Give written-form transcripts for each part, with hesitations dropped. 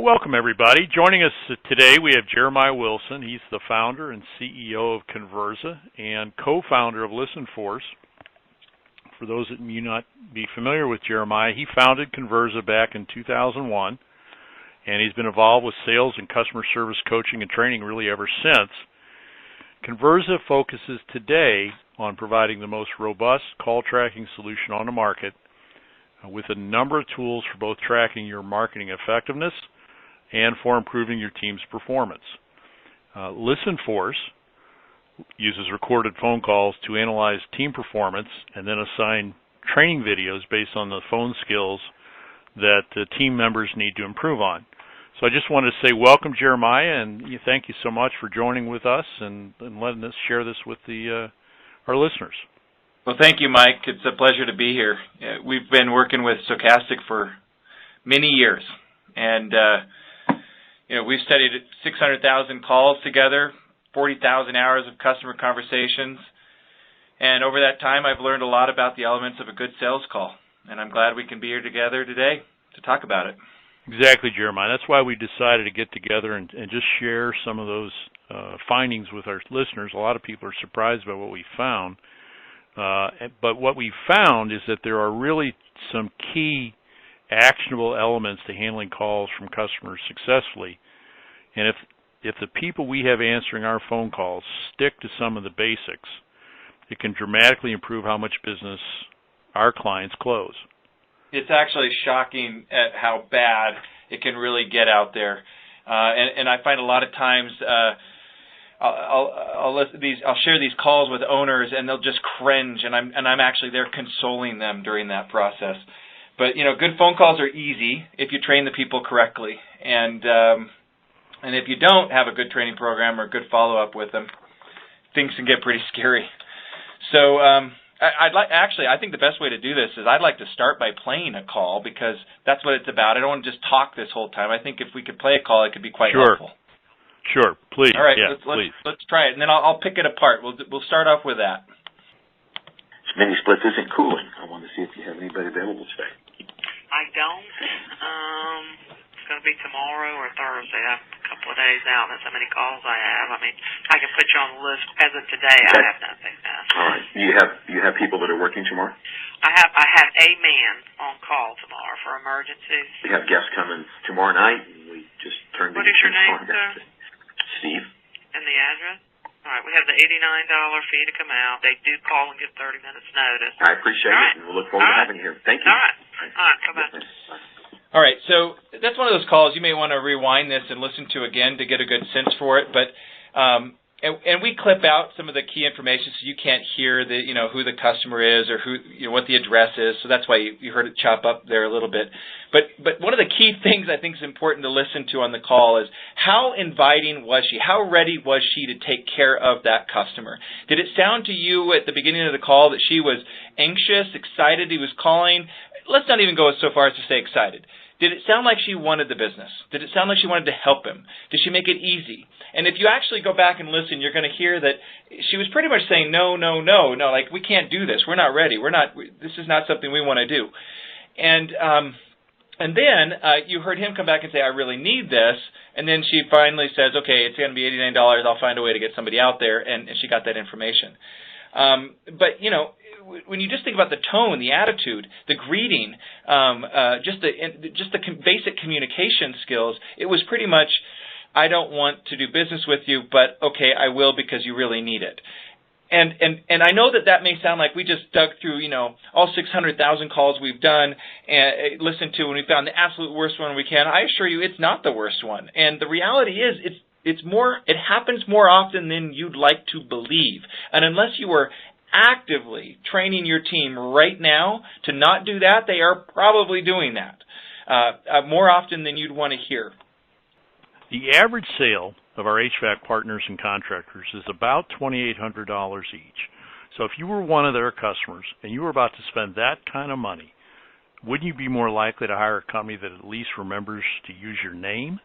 Welcome, everybody. Joining us today, we have Jeremiah Wilson. He's the founder and CEO of Conversa and co-founder of ListenForce. For those that may not be familiar with Jeremiah, he founded Conversa back in 2001, and he's been involved with sales and customer service coaching and training really ever since. Conversa focuses today on providing the most robust call tracking solution on the market with a number of tools for both tracking your marketing effectiveness and for improving your team's performance. ListenForce uses recorded phone calls to analyze team performance and then assign training videos based on the phone skills that the team members need to improve on. So I just wanted to say welcome, Jeremiah, and thank you so much for joining with us and letting us share this with our listeners. Well, thank you, Mike. It's a pleasure to be here. We've been working with Stochastic for many years, and we've studied 600,000 calls together, 40,000 hours of customer conversations, and over that time I've learned a lot about the elements of a good sales call, and I'm glad we can be here together today to talk about it. Exactly, Jeremiah. That's why we decided to get together and just share some of those findings with our listeners. A lot of people are surprised by what we found. But what we found is that there are really some key actionable elements to handling calls from customers successfully. And if the people we have answering our phone calls stick to some of the basics, it can dramatically improve how much business our clients close. It's actually shocking at how bad it can really get out there. And I find a lot of times I'll share these calls with owners, and they'll just cringe, and I'm actually there consoling them during that process. But good phone calls are easy if you train the people correctly, and if you don't have a good training program or a good follow up with them, things can get pretty scary. So I think the best way to do this is I'd like to start by playing a call, because that's what it's about. I don't want to just talk this whole time. I think if we could play a call, it could be quite helpful. Sure, please. All right, please. Let's try it, and then I'll pick it apart. We'll start off with that. Mini splits isn't cooling. I want to see if you have anybody available today. I don't. It's going to be tomorrow or Thursday. I have a couple of days out. That's how many calls I have. I mean, I can put you on the list. As of today, I have nothing. All right. You have people that are working tomorrow? I have a man on call tomorrow for emergencies. We have guests coming tomorrow night, and we just turned. What is your name, sir? Steve. And the address? All right, we have the $89 fee to come out. They do call and give 30 minutes notice. I appreciate it, and we'll look forward to having you here. Thank you. All right, bye-bye. All right, so that's one of those calls you may want to rewind this and listen to again to get a good sense for it. But and we clip out some of the key information so you can't hear who the customer is or what the address is. So that's why you heard it chop up there a little bit. But one of the key things I think is important to listen to on the call is how inviting was she? How ready was she to take care of that customer? Did it sound to you at the beginning of the call that she was anxious, excited he was calling? Let's not even go so far as to say excited. Did it sound like she wanted the business? Did it sound like she wanted to help him? Did she make it easy? And if you actually go back and listen, you're going to hear that she was pretty much saying, no, like, we can't do this. We're not ready. This is not something we want to do. And then you heard him come back and say, I really need this. And then she finally says, okay, it's going to be $89. I'll find a way to get somebody out there. And she got that information. But when you just think about the tone, the attitude, the greeting, just the basic communication skills, it was pretty much, I don't want to do business with you, but okay, I will because you really need it. And I know that may sound like we just dug through, all 600,000 calls we've done and listened to, and we found the absolute worst one we can. I assure you, it's not the worst one. And the reality is, it happens more often than you'd like to believe. And unless you are actively training your team right now to not do that, they are probably doing that more often than you'd want to hear. The average sale of our HVAC partners and contractors is about $2,800 each. So if you were one of their customers and you were about to spend that kind of money, wouldn't you be more likely to hire a company that at least remembers to use your name?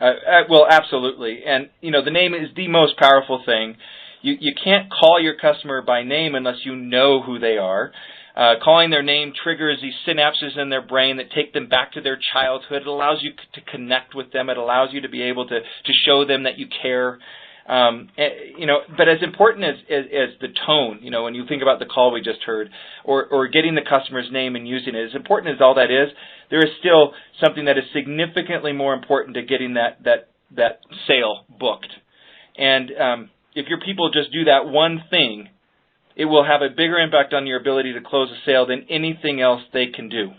Well, absolutely. And, the name is the most powerful thing. You can't call your customer by name unless you know who they are. Calling their name triggers these synapses in their brain that take them back to their childhood. It allows you to connect with them. It allows you to be able to show them that you care. But as important as the tone, when you think about the call we just heard, or getting the customer's name and using it, as important as all that is, there is still something that is significantly more important to getting that sale booked. And if your people just do that one thing, it will have a bigger impact on your ability to close a sale than anything else they can do.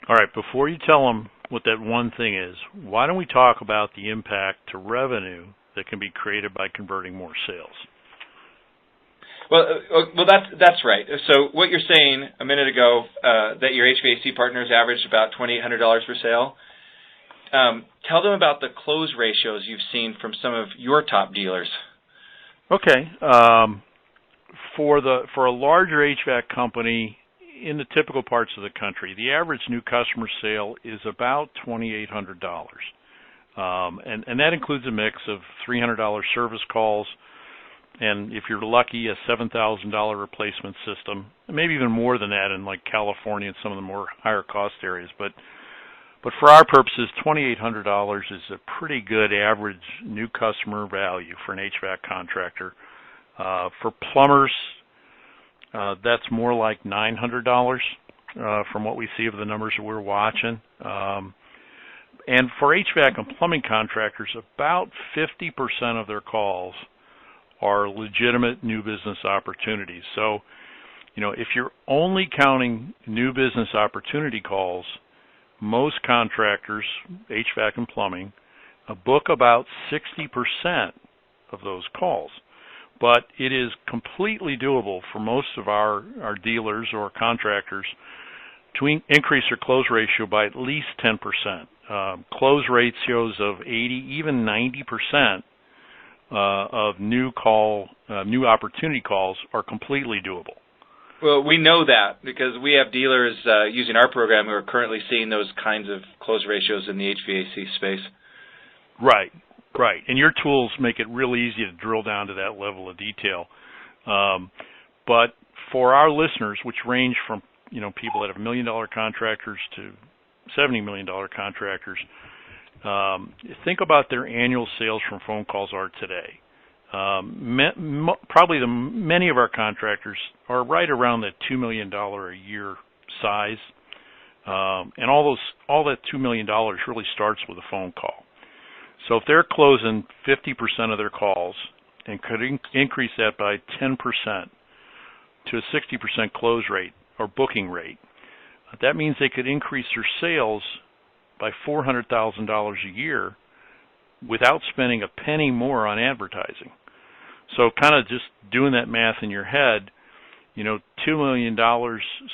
All right, before you tell them what that one thing is, why don't we talk about the impact to revenue that can be created by converting more sales? Well, that's right. So what you're saying a minute ago, that your HVAC partners averaged about $2,800 per sale, tell them about the close ratios you've seen from some of your top dealers. Okay. For a larger HVAC company in the typical parts of the country, the average new customer sale is about $2,800. And that includes a mix of $300 service calls, and if you're lucky, a $7,000 replacement system, maybe even more than that in like California and some of the more higher cost areas. But for our purposes, $2,800 is a pretty good average new customer value for an HVAC contractor. For plumbers, that's more like $900 from what we see of the numbers that we're watching. And for HVAC and plumbing contractors, about 50% of their calls are legitimate new business opportunities. So, if you're only counting new business opportunity calls, most contractors, HVAC and plumbing, book about 60% of those calls. But it is completely doable for most of our dealers or contractors to increase their close ratio by at least 10%. Close ratios of 80, even 90% of new opportunity calls are completely doable. Well, we know that because we have dealers using our program who are currently seeing those kinds of close ratios in the HVAC space. Right. And your tools make it real easy to drill down to that level of detail. But for our listeners, which range from people that have $1 million contractors to $70 million contractors, think about their annual sales from phone calls are today. Many of our contractors are right around that $2 million a year size, and all that $2 million really starts with a phone call. So if they're closing 50% of their calls and could increase that by 10% to a 60% close rate or booking rate, that means they could increase their sales by $400,000 a year without spending a penny more on advertising. So kind of just doing that math in your head, $2 million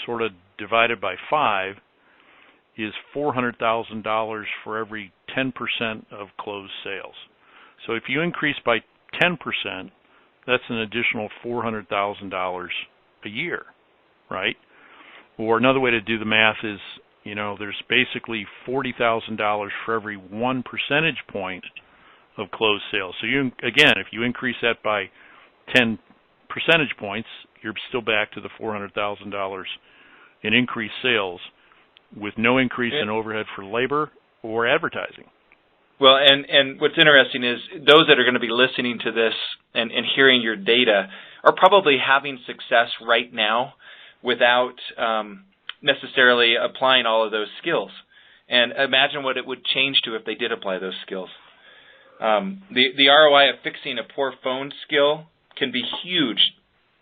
sort of divided by 5 is $400,000 for every 10% of closed sales. So if you increase by 10%, that's an additional $400,000 a year, right? Or another way to do the math is, there's basically $40,000 for every 1 percentage point of closed sales. So if you increase that by 10 percentage points, you're still back to the $400,000 in increased sales with no increase in overhead for labor or advertising. Well, and what's interesting is those that are going to be listening to this and hearing your data are probably having success right now without necessarily applying all of those skills. And imagine what it would change to if they did apply those skills. The ROI of fixing a poor phone skill can be huge.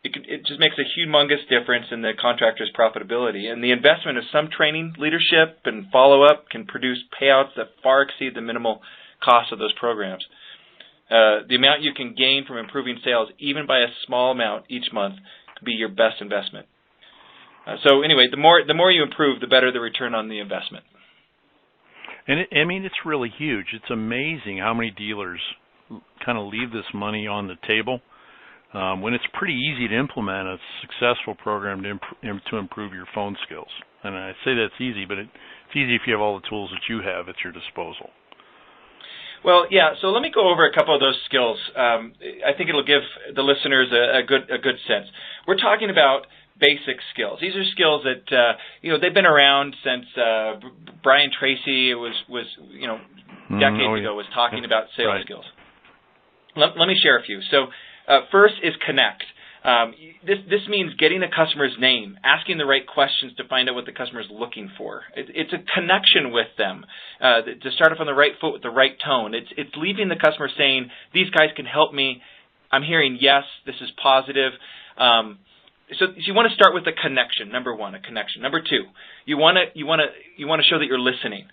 It just makes a humongous difference in the contractor's profitability. And the investment of some training, leadership, and follow-up can produce payouts that far exceed the minimal cost of those programs. The amount you can gain from improving sales, even by a small amount each month, could be your best investment. So anyway, the more you improve, the better the return on the investment. And it's really huge. It's amazing how many dealers kind of leave this money on the table when it's pretty easy to implement a successful program to improve your phone skills. And I say that's easy, but it's easy if you have all the tools that you have at your disposal. Well, yeah. So let me go over a couple of those skills. I think it'll give the listeners a good sense. We're talking about basic skills. These are skills that they've been around since Brian Tracy was decades ago was talking about sales skills. Let me share a few. So first is connect. This means getting a customer's name, asking the right questions to find out what the customer is looking for. It's a connection with them to start off on the right foot with the right tone. It's leaving the customer saying, "These guys can help me. I'm hearing yes. This is positive." So you want to start with a connection. Number one, a connection. Number two, you want to show that you're listening.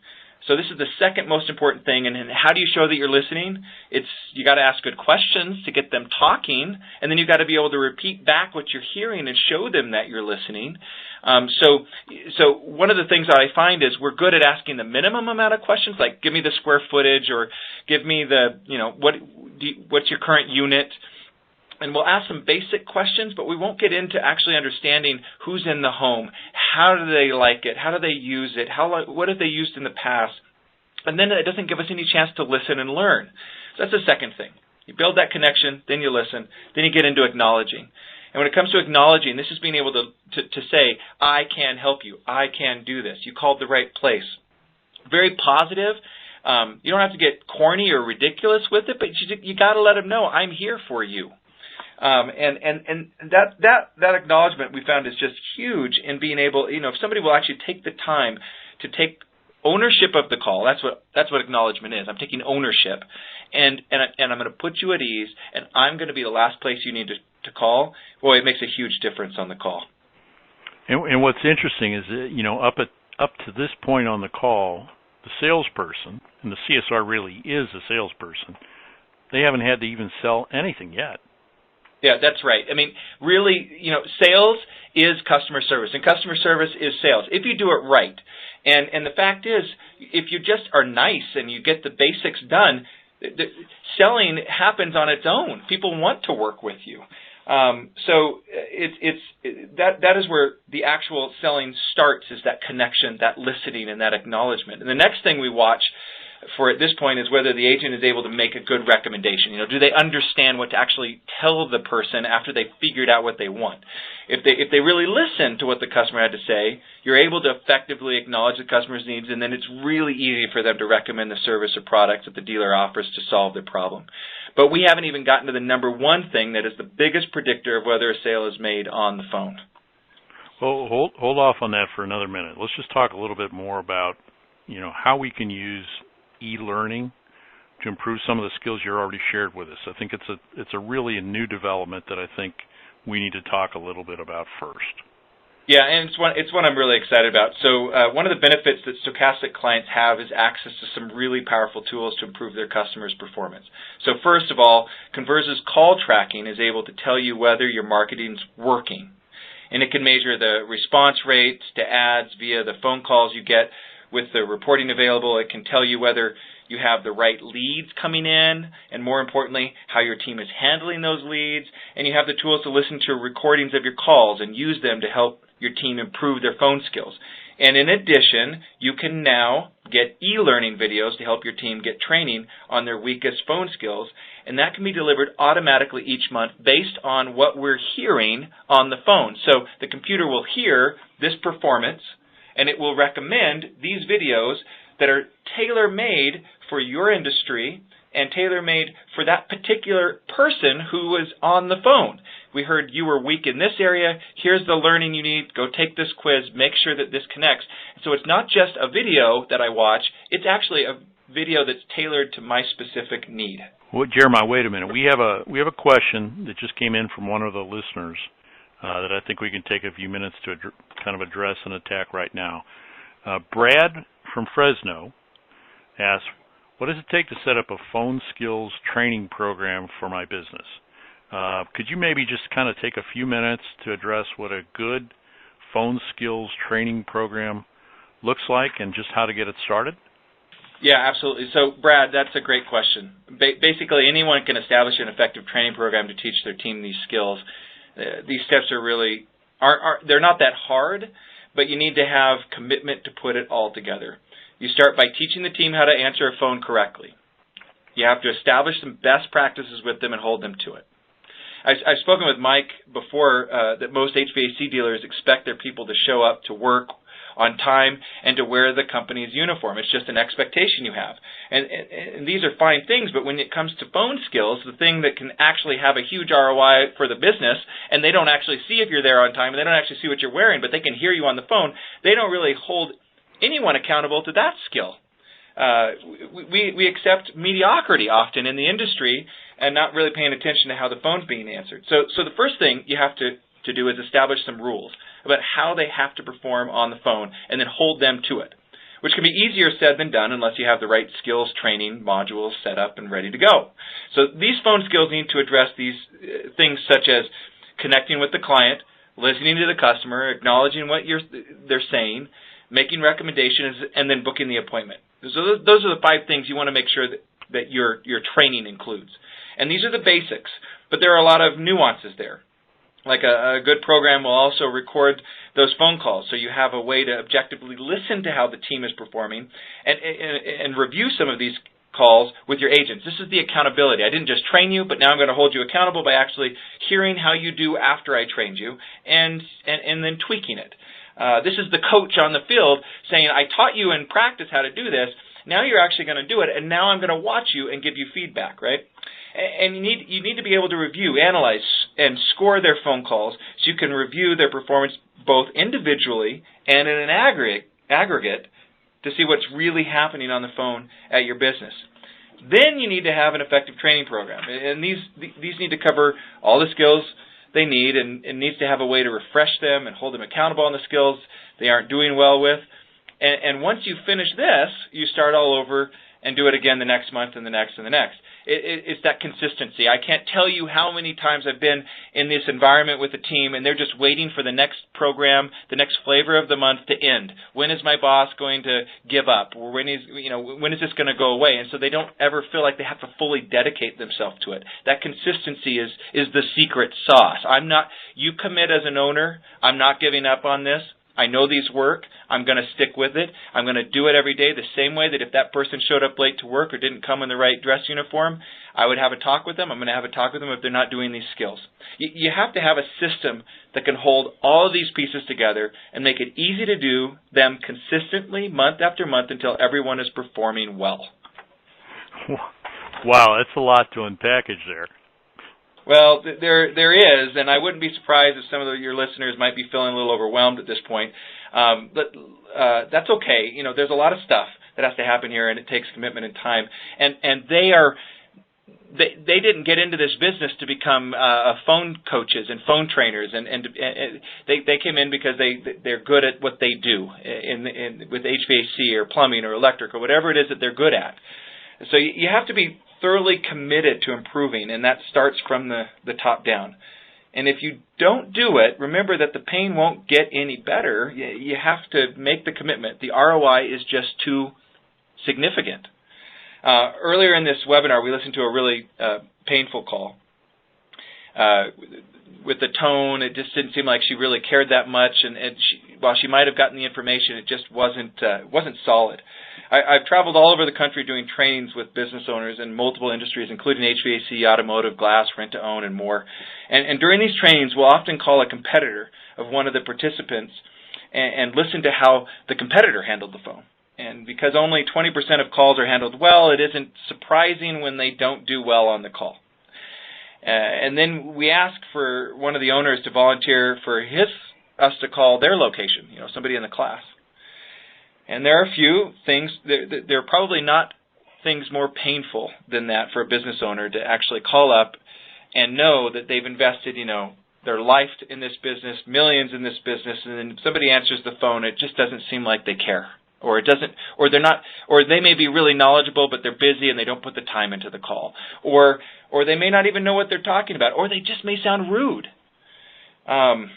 So this is the second most important thing. And how do you show that you're listening? You got to ask good questions to get them talking, and then you got to be able to repeat back what you're hearing and show them that you're listening. So one of the things that I find is we're good at asking the minimum amount of questions, like give me the square footage, or give me the what's your current unit. And we'll ask some basic questions, but we won't get into actually understanding who's in the home, how do they like it, how do they use it, what have they used in the past. And then it doesn't give us any chance to listen and learn. So that's the second thing. You build that connection, then you listen, then you get into acknowledging. And when it comes to acknowledging, this is being able to say, I can help you, I can do this. You called the right place. Very positive. You don't have to get corny or ridiculous with it, but you got to let them know, I'm here for you. And that acknowledgement we found is just huge in being able, if somebody will actually take the time to take ownership of the call, that's what acknowledgement is. I'm taking ownership, and I'm going to put you at ease, and I'm going to be the last place you need to call. Boy, it makes a huge difference on the call. And what's interesting is that, up to this point on the call, the salesperson, and the CSR really is a salesperson, they haven't had to even sell anything yet. Yeah, that's right. I mean, really, sales is customer service, and customer service is sales, if you do it right. And the fact is, if you just are nice and you get the basics done, selling happens on its own. People want to work with you. So that is where the actual selling starts, is that connection, that listening, and that acknowledgement. And the next thing we watch for at this point is whether the agent is able to make a good recommendation. Do they understand what to actually tell the person after they've figured out what they want? If they really listen to what the customer had to say, you're able to effectively acknowledge the customer's needs, and then it's really easy for them to recommend the service or products that the dealer offers to solve their problem. But we haven't even gotten to the number one thing that is the biggest predictor of whether a sale is made on the phone. Well, hold off on that for another minute. Let's just talk a little bit more about how we can use e-learning to improve some of the skills you already shared with us. I think it's a really a new development that I think we need to talk a little bit about first. Yeah, and it's one I'm really excited about. So one of the benefits that Stochastic clients have is access to some really powerful tools to improve their customers' performance. So first of all, Conversa's call tracking is able to tell you whether your marketing's working. And it can measure the response rates to ads via the phone calls you get. With the reporting available, it can tell you whether you have the right leads coming in, and more importantly, how your team is handling those leads. And you have the tools to listen to recordings of your calls and use them to help your team improve their phone skills. And in addition, you can now get e-learning videos to help your team get training on their weakest phone skills. And that can be delivered automatically each month based on what we're hearing on the phone. So the computer will hear this performance, and it will recommend these videos that are tailor-made for your industry and tailor-made for that particular person who was on the phone. We heard you were weak in this area. Here's the learning you need. Go take this quiz. Make sure that this connects. So it's not just a video that I watch. It's actually a video that's tailored to my specific need. Well, Jeremiah, wait a minute. We have a question that just came in from one of the listeners that I think we can take a few minutes to kind of address and attack right now. Brad from Fresno asks, what does it take to set up a phone skills training program for my business? Could you maybe just kind of take a few minutes to address what a good phone skills training program looks like and just how to get it started? Yeah, absolutely. So, Brad, that's a great question. Basically, anyone can establish an effective training program to teach their team these skills. These steps are really, they're not that hard, but you need to have commitment to put it all together. You start by teaching the team how to answer a phone correctly. You have to establish some best practices with them and hold them to it. I've spoken with Mike before that most HVAC dealers expect their people to show up to work on time and to wear the company's uniform. It's just an expectation you have. And these are fine things, but when it comes to phone skills, the thing that can actually have a huge ROI for the business, and they don't actually see if you're there on time, and they don't actually see what you're wearing, but they can hear you on the phone, they don't really hold anyone accountable to that skill. We accept mediocrity often in the industry and not really paying attention to how the phone's being answered. So the first thing you have to do is establish some rules about how they have to perform on the phone and then hold them to it, which can be easier said than done unless you have the right skills training modules set up and ready to go. So these phone skills need to address these things such as connecting with the client, listening to the customer, acknowledging what they're saying, making recommendations, and then booking the appointment. So those are the 5 things you want to make sure that your training includes. And these are the basics, but there are a lot of nuances there. Like a good program will also record those phone calls, so you have a way to objectively listen to how the team is performing and review some of these calls with your agents. This is the accountability. I didn't just train you, but now I'm going to hold you accountable by actually hearing how you do after I trained you and then tweaking it. This is the coach on the field saying, I taught you in practice how to do this. Now you're actually going to do it, and now I'm going to watch you and give you feedback, right? And you need to be able to review, analyze, and score their phone calls so you can review their performance both individually and in an aggregate to see what's really happening on the phone at your business. Then you need to have an effective training program, and these need to cover all the skills they need, and it needs to have a way to refresh them and hold them accountable on the skills they aren't doing well with. And once you finish this, you start all over and do it again the next month and the next and the next. It's that consistency. I can't tell you how many times I've been in this environment with a team and they're just waiting for the next program, the next flavor of the month to end. When is my boss going to give up? Or when is this going to go away? And so they don't ever feel like they have to fully dedicate themselves to it. That consistency is the secret sauce. You commit as an owner, I'm not giving up on this. I know these work. I'm going to stick with it. I'm going to do it every day the same way that if that person showed up late to work or didn't come in the right dress uniform, I would have a talk with them. I'm going to have a talk with them if they're not doing these skills. You have to have a system that can hold all of these pieces together and make it easy to do them consistently month after month until everyone is performing well. Wow, that's a lot to unpackage there. Well, there is, and I wouldn't be surprised if some of your listeners might be feeling a little overwhelmed at this point. But that's okay. There's a lot of stuff that has to happen here, and it takes commitment and time. And they didn't get into this business to become phone coaches and phone trainers, and they came in because they're good at what they do with HVAC or plumbing or electric or whatever it is that they're good at. So you have to be thoroughly committed to improving, and that starts from the top down. And if you don't do it, remember that the pain won't get any better. You have to make the commitment. The ROI is just too significant. Earlier in this webinar, we listened to a really painful call. With the tone, it just didn't seem like she really cared that much, and while she might have gotten the information, it just wasn't solid. I've traveled all over the country doing trainings with business owners in multiple industries, including HVAC, automotive, glass, rent-to-own, and more. And during these trainings, we'll often call a competitor of one of the participants and listen to how the competitor handled the phone. And because only 20% of calls are handled well, it isn't surprising when they don't do well on the call. And then we ask for one of the owners to volunteer for us to call their location, somebody in the class. And there are a few things, there are probably not things more painful than that for a business owner to actually call up and know that they've invested, their life in this business, millions in this business, and then somebody answers the phone, it just doesn't seem like they care. Or they may be really knowledgeable, but they're busy and they don't put the time into the call. Or they may not even know what they're talking about, or they just may sound rude. And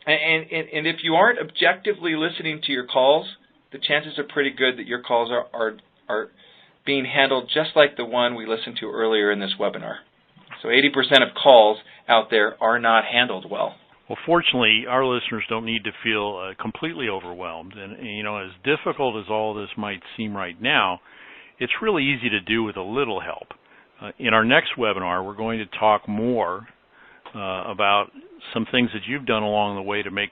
if you aren't objectively listening to your calls, the chances are pretty good that your calls are being handled just like the one we listened to earlier in this webinar. So 80% of calls out there are not handled well. Well, fortunately, our listeners don't need to feel completely overwhelmed. And, as difficult as all this might seem right now, it's really easy to do with a little help. In our next webinar, we're going to talk more about some things that you've done along the way to make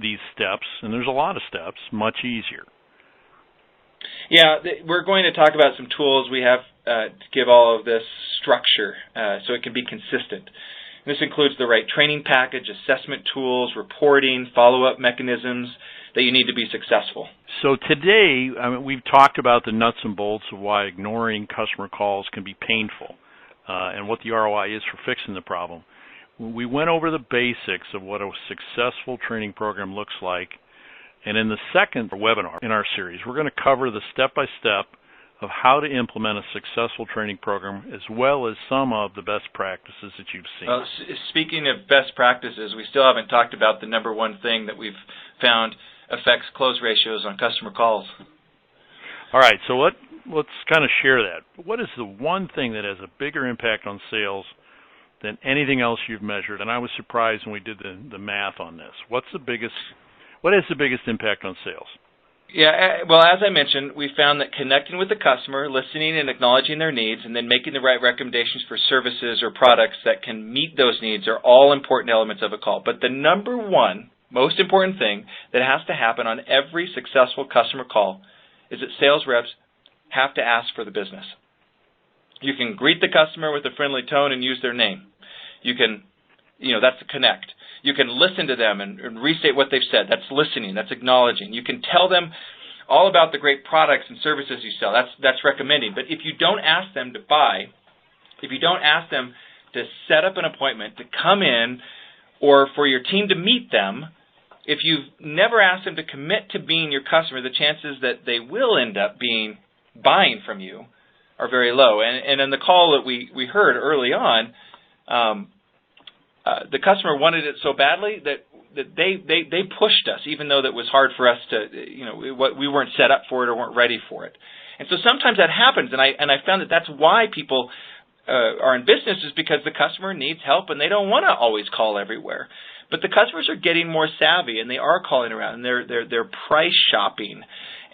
these steps, and there's a lot of steps, much easier. Yeah, we're going to talk about some tools we have to give all of this structure so it can be consistent. This includes the right training package, assessment tools, reporting, follow-up mechanisms that you need to be successful. So today, we've talked about the nuts and bolts of why ignoring customer calls can be painful and what the ROI is for fixing the problem. We went over the basics of what a successful training program looks like, and in the second webinar in our series, we're going to cover the step-by-step of how to implement a successful training program, as well as some of the best practices that you've seen. Well, speaking of best practices, we still haven't talked about the number one thing that we've found affects close ratios on customer calls. All right, so let's kind of share that. What is the one thing that has a bigger impact on sales than anything else you've measured? And I was surprised when we did the math on this. What has the biggest impact on sales? Yeah, well, as I mentioned, we found that connecting with the customer, listening and acknowledging their needs, and then making the right recommendations for services or products that can meet those needs are all important elements of a call. But the number one most important thing that has to happen on every successful customer call is that sales reps have to ask for the business. You can greet the customer with a friendly tone and use their name. You can, that's a connect. You can listen to them and restate what they've said. That's listening. That's acknowledging. You can tell them all about the great products and services you sell. That's recommending. But if you don't ask them to buy, if you don't ask them to set up an appointment, to come in, or for your team to meet them, if you've never asked them to commit to being your customer, the chances that they will end up buying from you are very low. And in the call that we heard early on, the customer wanted it so badly that they pushed us, even though that was hard for us to, we weren't set up for it or weren't ready for it. And so sometimes that happens, and I found that that's why people are in business, is because the customer needs help and they don't want to always call everywhere. But the customers are getting more savvy and they are calling around and they're price shopping.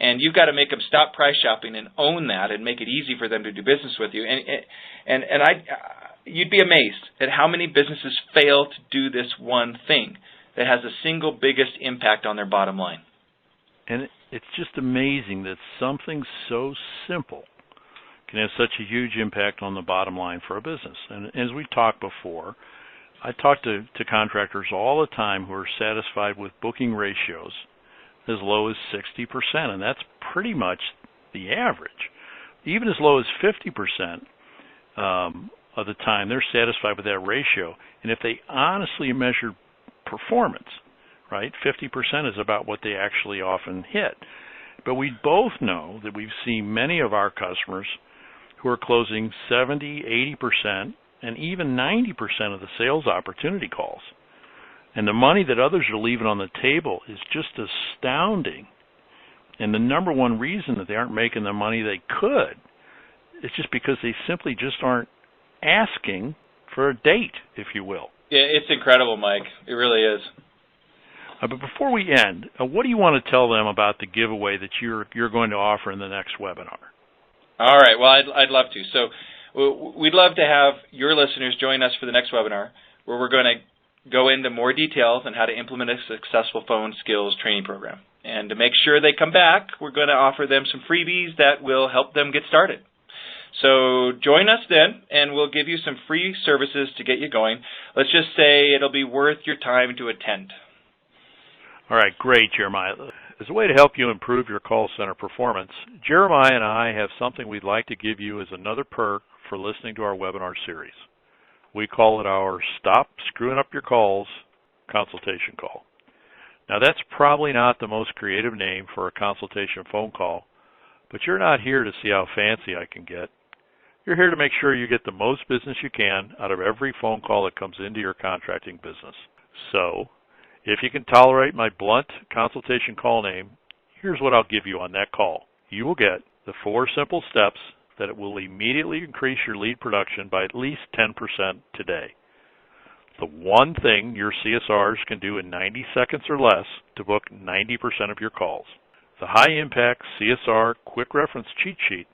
And you've got to make them stop price shopping and own that and make it easy for them to do business with you. And you'd be amazed at how many businesses fail to do this one thing that has the single biggest impact on their bottom line. And it's just amazing that something so simple can have such a huge impact on the bottom line for a business. And as we talked before, I talk to contractors all the time who are satisfied with booking ratios as low as 60%, and that's pretty much the average. Even as low as 50% of the time, they're satisfied with that ratio. And if they honestly measure performance, right, 50% is about what they actually often hit. But we both know that we've seen many of our customers who are closing 70, 80%, and even 90% of the sales opportunity calls. And the money that others are leaving on the table is just astounding. And the number one reason that they aren't making the money they could is just because they simply just aren't asking for a date, if you will. Yeah, it's incredible, Mike. It really is. But before we end, what do you want to tell them about the giveaway that you're going to offer in the next webinar? All right. Well, I'd love to. So we'd love to have your listeners join us for the next webinar, where we're going to go into more details on how to implement a successful phone skills training program. And to make sure they come back, we're going to offer them some freebies that will help them get started. So join us then, and we'll give you some free services to get you going. Let's just say it'll be worth your time to attend. All right, great, Jeremiah. As a way to help you improve your call center performance, Jeremiah and I have something we'd like to give you as another perk for listening to our webinar series. We call it our Stop Screwing Up Your Calls Consultation Call. Now, that's probably not the most creative name for a consultation phone call, but you're not here to see how fancy I can get. You're here to make sure you get the most business you can out of every phone call that comes into your contracting business. So, if you can tolerate my blunt consultation call name, here's what I'll give you on that call. You will get the 4 simple steps that it will immediately increase your lead production by at least 10% today. The one thing your CSRs can do in 90 seconds or less to book 90% of your calls. The high-impact CSR quick reference cheat sheet.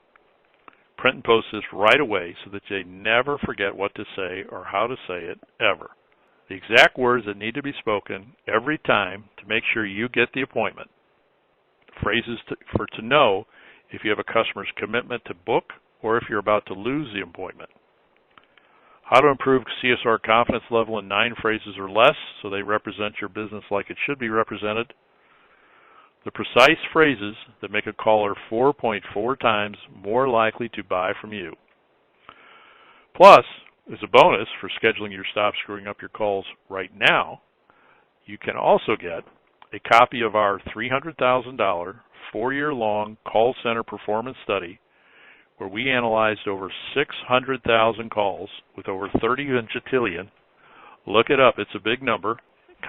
Print and post this right away so that they never forget what to say or how to say it, ever. the exact words that need to be spoken every time to make sure you get the appointment. Phrases to know if you have a customer's commitment to book or if you're about to lose the appointment. How to improve CSR confidence level in 9 phrases or less so they represent your business like it should be represented. The precise phrases that make a caller 4.4 times more likely to buy from you. Plus, as a bonus for scheduling your Stop Screwing Up Your Calls right now, you can also get a copy of our $300,000 4-year-long call center performance study where we analyzed over 600,000 calls with over 30 quintillion. Look it up, it's a big number.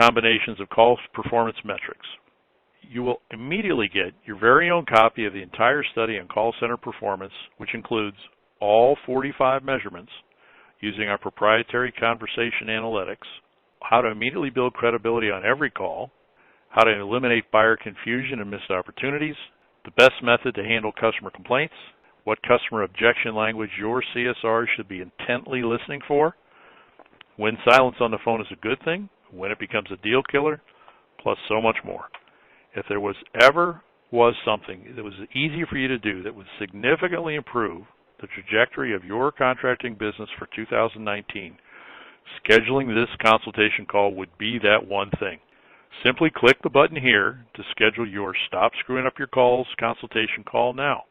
Combinations of call performance metrics. You will immediately get your very own copy of the entire study on call center performance, which includes all 45 measurements using our proprietary conversation analytics, how to immediately build credibility on every call, how to eliminate buyer confusion and missed opportunities, the best method to handle customer complaints, what customer objection language your CSR should be intently listening for, when silence on the phone is a good thing, when it becomes a deal killer, plus so much more. If there ever was something that was easy for you to do that would significantly improve the trajectory of your contracting business for 2019, scheduling this consultation call would be that one thing. Simply click the button here to schedule your Stop Screwing Up Your Calls consultation call now.